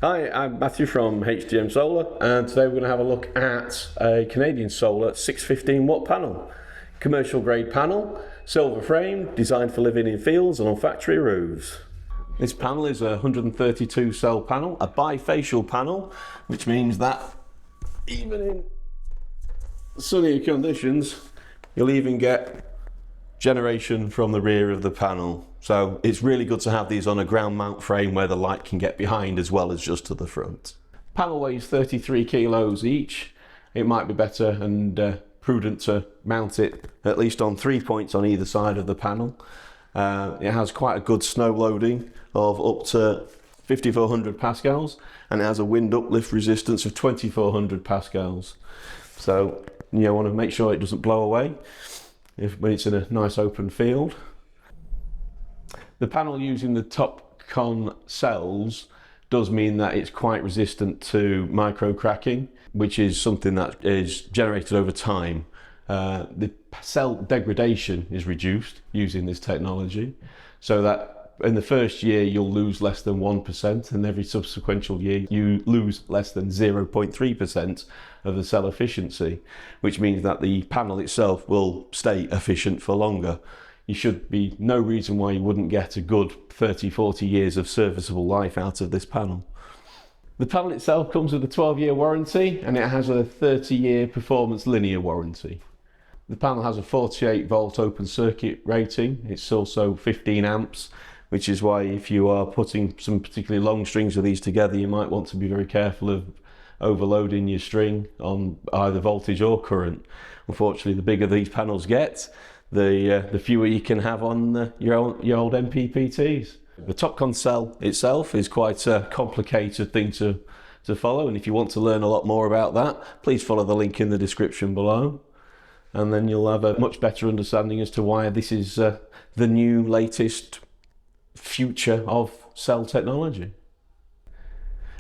Hi, I'm Matthew from HDM Solar, and today we're going to have a look at a Canadian Solar 615 watt panel. Commercial grade panel, silver frame, designed for living in fields and on factory roofs. This panel is a 132 cell panel, a bifacial panel, which means that even in sunnier conditions, you'll even get generation from the rear of the panel. So it's really good to have these on a ground mount frame where the light can get behind as well as just to the front. Panel weighs 33 kilos each. It might be better and prudent to mount it at least on 3 points on either side of the panel. It has quite a good snow loading of up to 5400 pascals, and it has a wind uplift resistance of 2400 pascals. So you want to make sure it doesn't blow away when it's in a nice open field. The panel using the TopCon cells does mean that it's quite resistant to micro cracking, which is something that is generated over time. The cell degradation is reduced using this technology, so that in the first year you'll lose less than 1%, and every subsequent year you lose less than 0.3% of the cell efficiency, which means that the panel itself will stay efficient for longer. You should be no reason why you wouldn't get a good 30-40 years of serviceable life out of this panel. The panel itself comes with a 12-year warranty, and it has a 30-year performance linear warranty. The panel has a 48 volt open circuit rating. It's also 15 amps, which is why if you are putting some particularly long strings of these together, you might want to be very careful of overloading your string on either voltage or current. Unfortunately, the bigger these panels get, the fewer you can have on your old MPPTs. The TopCon cell itself is quite a complicated thing to follow, and if you want to learn a lot more about that, please follow the link in the description below, and then you'll have a much better understanding as to why this is the new latest future of cell technology.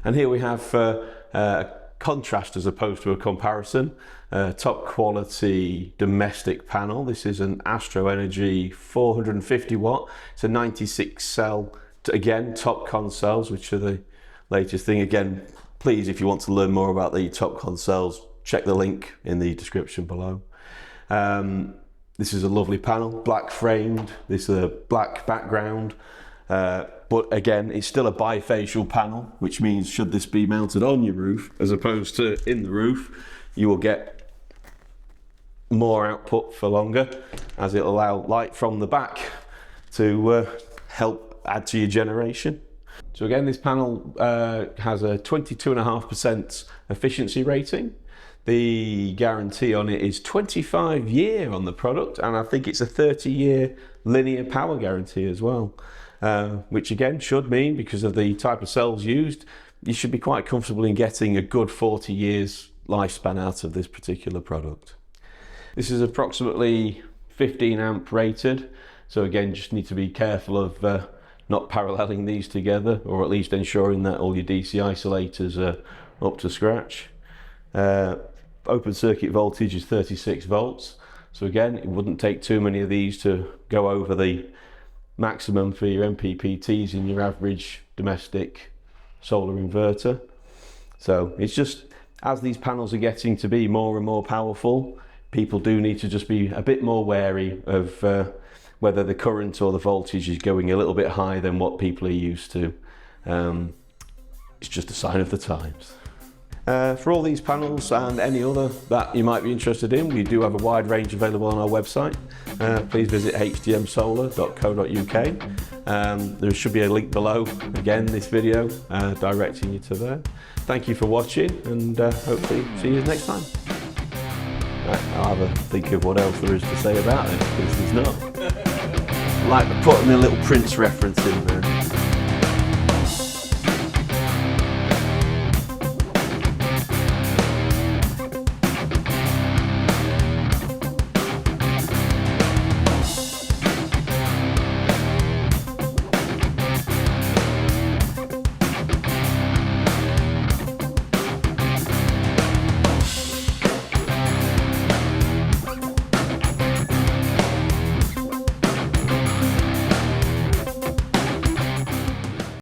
And here we have a contrast as opposed to a comparison. Top quality domestic panel. This is an Astronergy 450 watt. It's a 96 cell, again TopCon cells, which are the latest thing. Again, please, if you want to learn more about the TopCon cells, check the link in the description below. This is a lovely panel, black framed. This is a black background. But again, it's still a bifacial panel, which means should this be mounted on your roof as opposed to in the roof, you will get more output for longer, as it'll allow light from the back to help add to your generation. So again, this panel has a 22.5% efficiency rating. The guarantee on it is 25-year on the product, and I think it's a 30-year linear power guarantee as well. Which again should mean, because of the type of cells used, you should be quite comfortable in getting a good 40 years lifespan out of this particular product. This is approximately 15 amp rated, so again just need to be careful of not paralleling these together, or at least ensuring that all your DC isolators are up to scratch. Open circuit voltage is 36 volts, so again it wouldn't take too many of these to go over the maximum for your MPPTs in your average domestic solar inverter. So it's just, as these panels are getting to be more and more powerful, people do need to just be a bit more wary of whether the current or the voltage is going a little bit higher than what people are used to. It's just a sign of the times. For all these panels and any other that you might be interested in, we do have a wide range available on our website. Please visit hdmsolar.co.uk. There should be a link below, again, this video, directing you to there. Thank you for watching, and hopefully see you next time. I'll have a think of what else there is to say about it, because there's not. Like putting a little Prince reference in there.